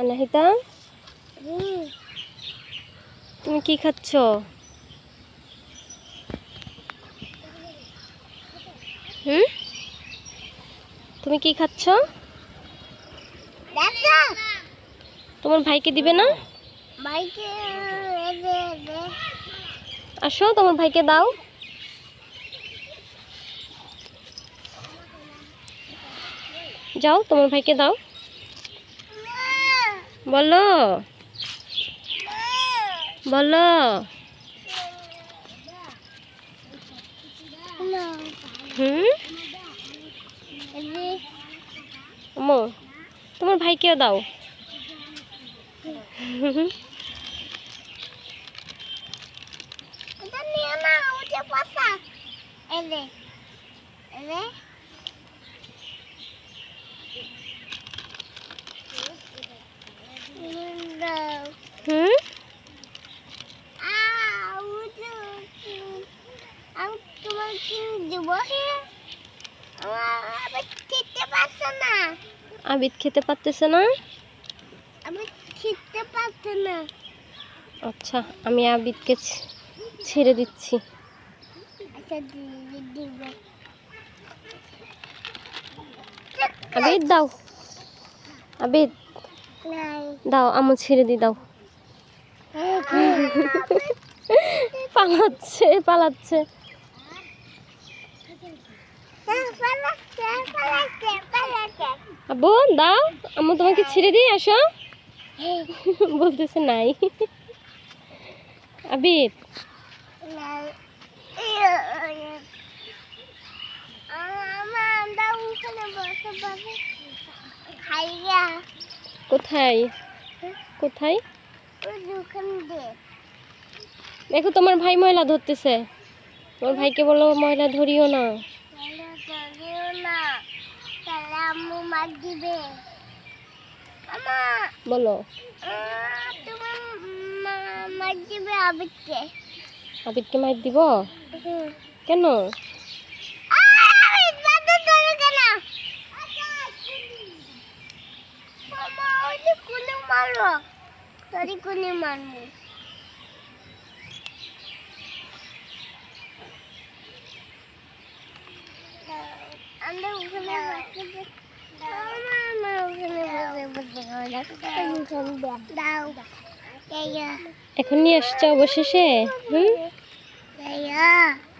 अनाहिता তুমি কি খাচ্ছ? তুমি কি খাচ্ছ? তোমার ভাইকে দিবে না? আসো তোমার ভাইকে দাও। যাও তোমার ভাইকে দাও। বলো বলো। আম্মু তোমার ভাইকেও দাও। আবিদ খেতে পারতেছে না? আচ্ছা আমি আবিদকে ছেড়ে দিচ্ছি। আবিদ দাও, আবিদ দাও, আম্মু ছেড়ে দি দাও। পালাচ্ছে পালাচ্ছে। আব্বু দাও, আম্মু তোমাকে ছেড়ে দিই, আসো। বলতেছে নাই। আবিদ কোথায় কোথায়? দেখো তোমার ভাই ময়লা ধরতেছে। তোমার ভাইকে বলো ময়লা ধরিও না। বলো আবিদকে মার দিব? কেন? এখন নিয়ে আসছো অবশেষে?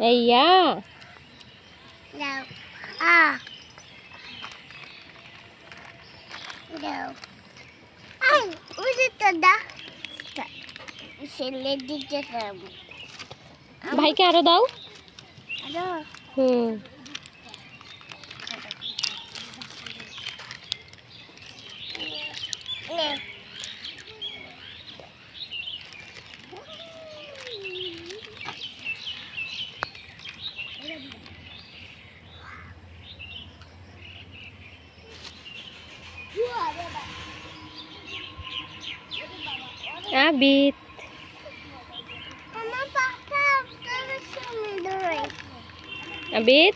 এইয়া ভাইকে আরো দাও। আবিদ আবিদ